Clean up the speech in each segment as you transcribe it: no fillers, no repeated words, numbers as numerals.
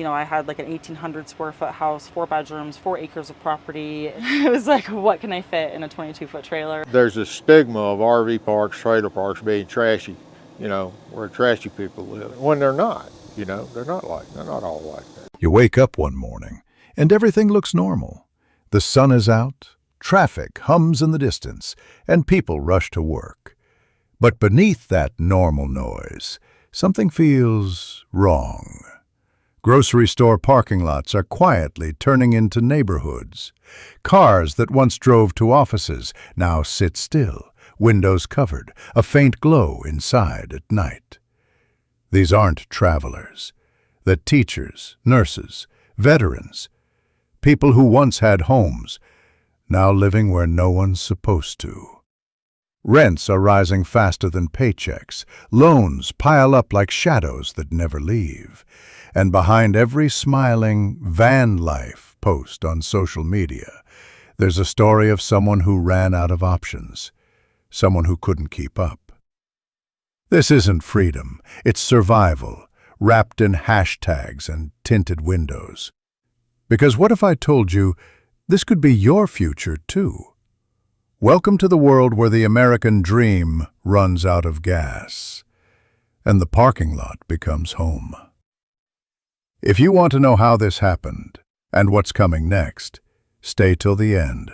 I had like an 1,800 square foot house, 4 bedrooms, 4 acres of property. It was like, what can I fit in a 22-foot trailer? There's a stigma of RV parks, trailer parks being trashy, where trashy people live. When they're not, they're not all like that. You wake up one morning, and everything looks normal. The sun is out, traffic hums in the distance, and people rush to work. But beneath that normal noise, something feels wrong. Grocery store parking lots are quietly turning into neighborhoods. Cars that once drove to offices now sit still, windows covered, a faint glow inside at night. These aren't travelers. They're teachers, nurses, veterans, people who once had homes, now living where no one's supposed to. Rents are rising faster than paychecks. Loans pile up like shadows that never leave. And behind every smiling Vanlife post on social media, there's a story of someone who ran out of options, someone who couldn't keep up. This isn't freedom, it's survival, wrapped in hashtags and tinted windows. Because what if I told you this could be your future too? Welcome to the world where the American dream runs out of gas, and the parking lot becomes home. If you want to know how this happened, and what's coming next, stay till the end.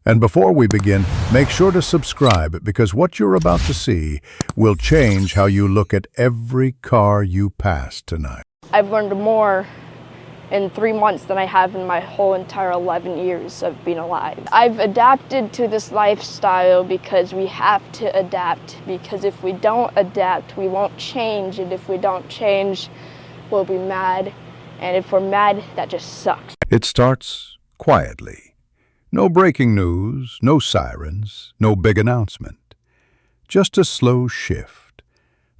And before we begin, make sure to subscribe, because what you're about to see will change how you look at every car you pass tonight. I've learned more in 3 months than I have in my whole entire 11 years of being alive. I've adapted to this lifestyle because we have to adapt, because if we don't adapt, we won't change, and if we don't change, we'll be mad, and if we're mad, that just sucks. It starts quietly. No breaking news, no sirens, no big announcement. Just a slow shift,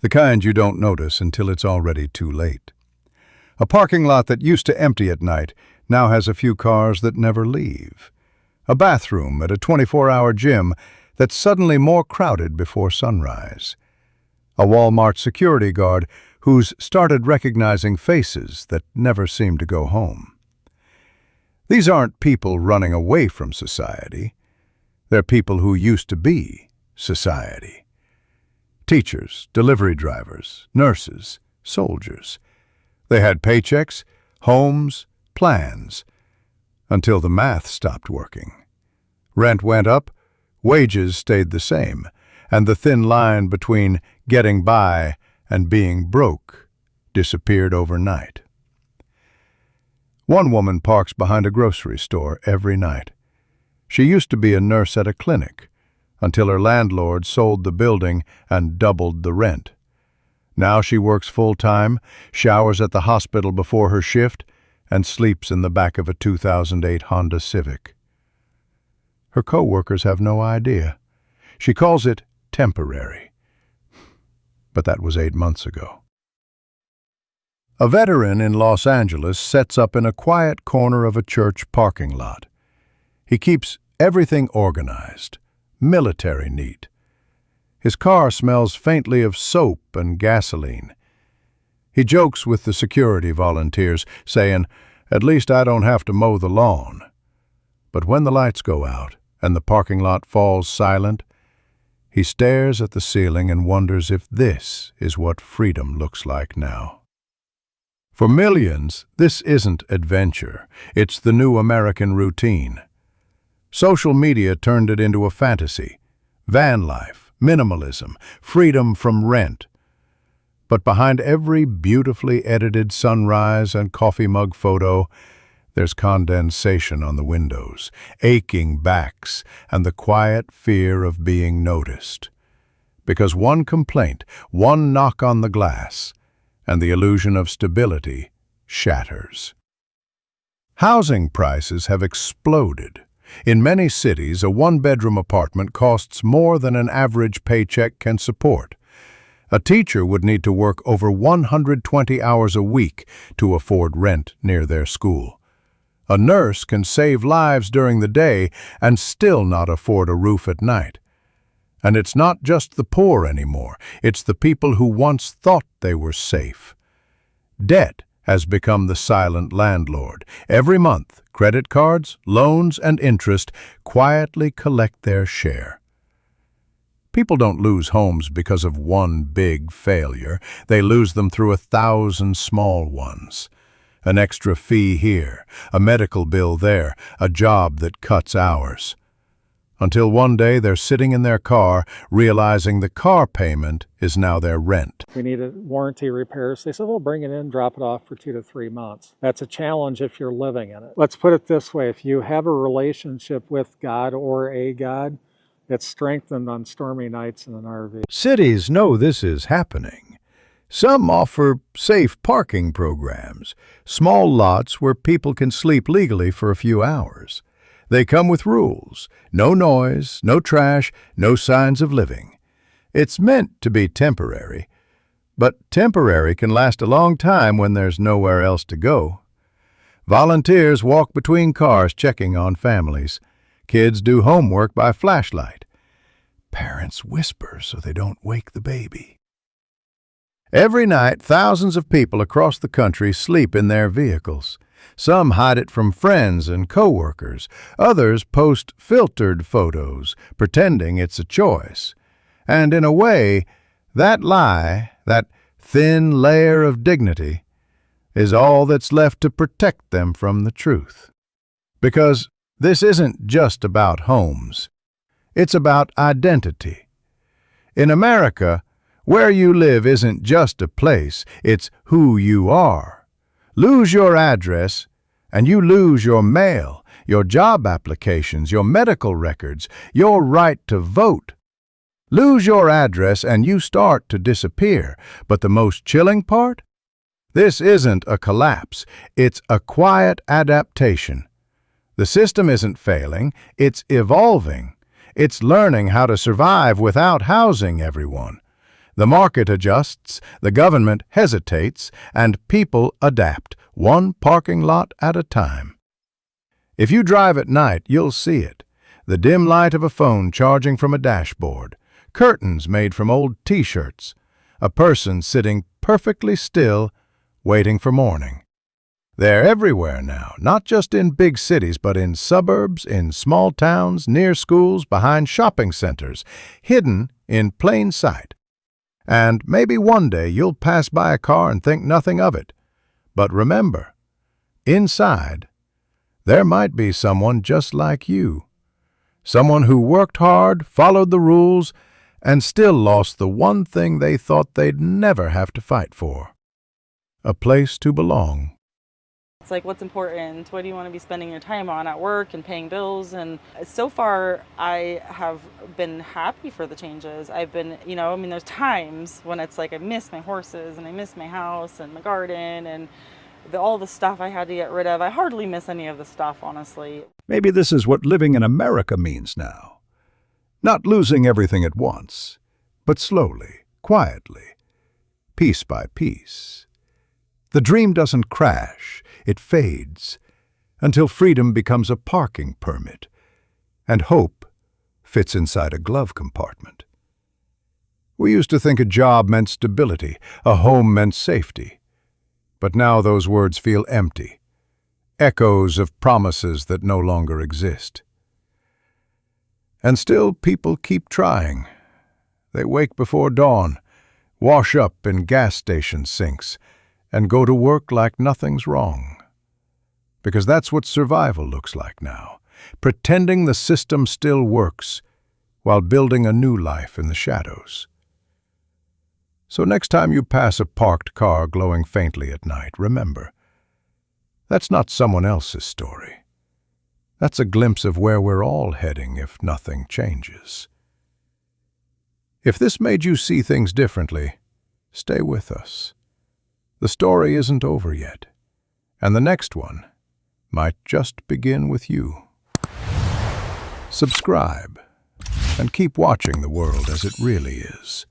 the kind you don't notice until it's already too late. A parking lot that used to empty at night now has a few cars that never leave. A bathroom at a 24-hour gym that's suddenly more crowded before sunrise. A Walmart security guard who's started recognizing faces that never seem to go home. These aren't people running away from society. They're people who used to be society. Teachers, delivery drivers, nurses, soldiers. They had paychecks, homes, plans, until the math stopped working. Rent went up, wages stayed the same, and the thin line between getting by and being broke disappeared overnight. One woman parks behind a grocery store every night. She used to be a nurse at a clinic, until her landlord sold the building and doubled the rent. Now she works full-time, showers at the hospital before her shift, and sleeps in the back of a 2008 Honda Civic. Her co-workers have no idea. She calls it temporary. But that was 8 months ago. A veteran in Los Angeles sets up in a quiet corner of a church parking lot. He keeps everything organized, military neat. His car smells faintly of soap and gasoline. He jokes with the security volunteers, saying, "At least I don't have to mow the lawn." But when the lights go out and the parking lot falls silent, he stares at the ceiling and wonders if this is what freedom looks like now. For millions, this isn't adventure. It's the new American routine. Social media turned it into a fantasy. Vanlife, minimalism, freedom from rent. But behind every beautifully edited sunrise and coffee mug photo, there's condensation on the windows, aching backs, and the quiet fear of being noticed. Because one complaint, one knock on the glass, and the illusion of stability shatters. Housing prices have exploded. In many cities, a one-bedroom apartment costs more than an average paycheck can support. A teacher would need to work over 120 hours a week to afford rent near their school. A nurse can save lives during the day and still not afford a roof at night. And it's not just the poor anymore, it's the people who once thought they were safe. Debt has become the silent landlord. Every month, credit cards, loans, and interest quietly collect their share. People don't lose homes because of one big failure. They lose them through 1,000 small ones. An extra fee here, a medical bill there, a job that cuts hours. Until one day they're sitting in their car, realizing the car payment is now their rent. We needed warranty repairs. They said, well, bring it in, drop it off for 2 to 3 months. That's a challenge if you're living in it. Let's put it this way. If you have a relationship with God or a God, it's strengthened on stormy nights in an RV. Cities know this is happening. Some offer safe parking programs, small lots where people can sleep legally for a few hours. They come with rules: no noise, no trash, no signs of living. It's meant to be temporary, but temporary can last a long time when there's nowhere else to go. Volunteers walk between cars checking on families. Kids do homework by flashlight. Parents whisper so they don't wake the baby. Every night, thousands of people across the country sleep in their vehicles. Some hide it from friends and coworkers. Others post filtered photos, pretending it's a choice. And in a way, that lie, that thin layer of dignity, is all that's left to protect them from the truth. Because this isn't just about homes. It's about identity. In America, where you live isn't just a place, it's who you are. Lose your address, and you lose your mail, your job applications, your medical records, your right to vote. Lose your address, and you start to disappear. But the most chilling part? This isn't a collapse. It's a quiet adaptation. The system isn't failing, it's evolving. It's learning how to survive without housing everyone. The market adjusts, the government hesitates, and people adapt, one parking lot at a time. If you drive at night, you'll see it. The dim light of a phone charging from a dashboard, curtains made from old t-shirts, a person sitting perfectly still, waiting for morning. They're everywhere now, not just in big cities, but in suburbs, in small towns, near schools, behind shopping centers, hidden in plain sight. And maybe one day you'll pass by a car and think nothing of it. But remember, inside, there might be someone just like you. Someone who worked hard, followed the rules, and still lost the one thing they thought they'd never have to fight for: a place to belong. It's like, what's important? What do you want to be spending your time on at work and paying bills? And so far, I have been happy for the changes. I've been, there's times when it's like I miss my horses and I miss my house and my garden and all the stuff I had to get rid of. I hardly miss any of the stuff, honestly. Maybe this is what living in America means now. Not losing everything at once, but slowly, quietly, piece by piece. The dream doesn't crash, it fades, until freedom becomes a parking permit, and hope fits inside a glove compartment. We used to think a job meant stability, a home meant safety. But now those words feel empty, echoes of promises that no longer exist. And still people keep trying. They wake before dawn, wash up in gas station sinks, and go to work like nothing's wrong. Because that's what survival looks like now, pretending the system still works while building a new life in the shadows. So next time you pass a parked car glowing faintly at night, remember, that's not someone else's story. That's a glimpse of where we're all heading if nothing changes. If this made you see things differently, stay with us. The story isn't over yet, and the next one might just begin with you. Subscribe, and keep watching the world as it really is.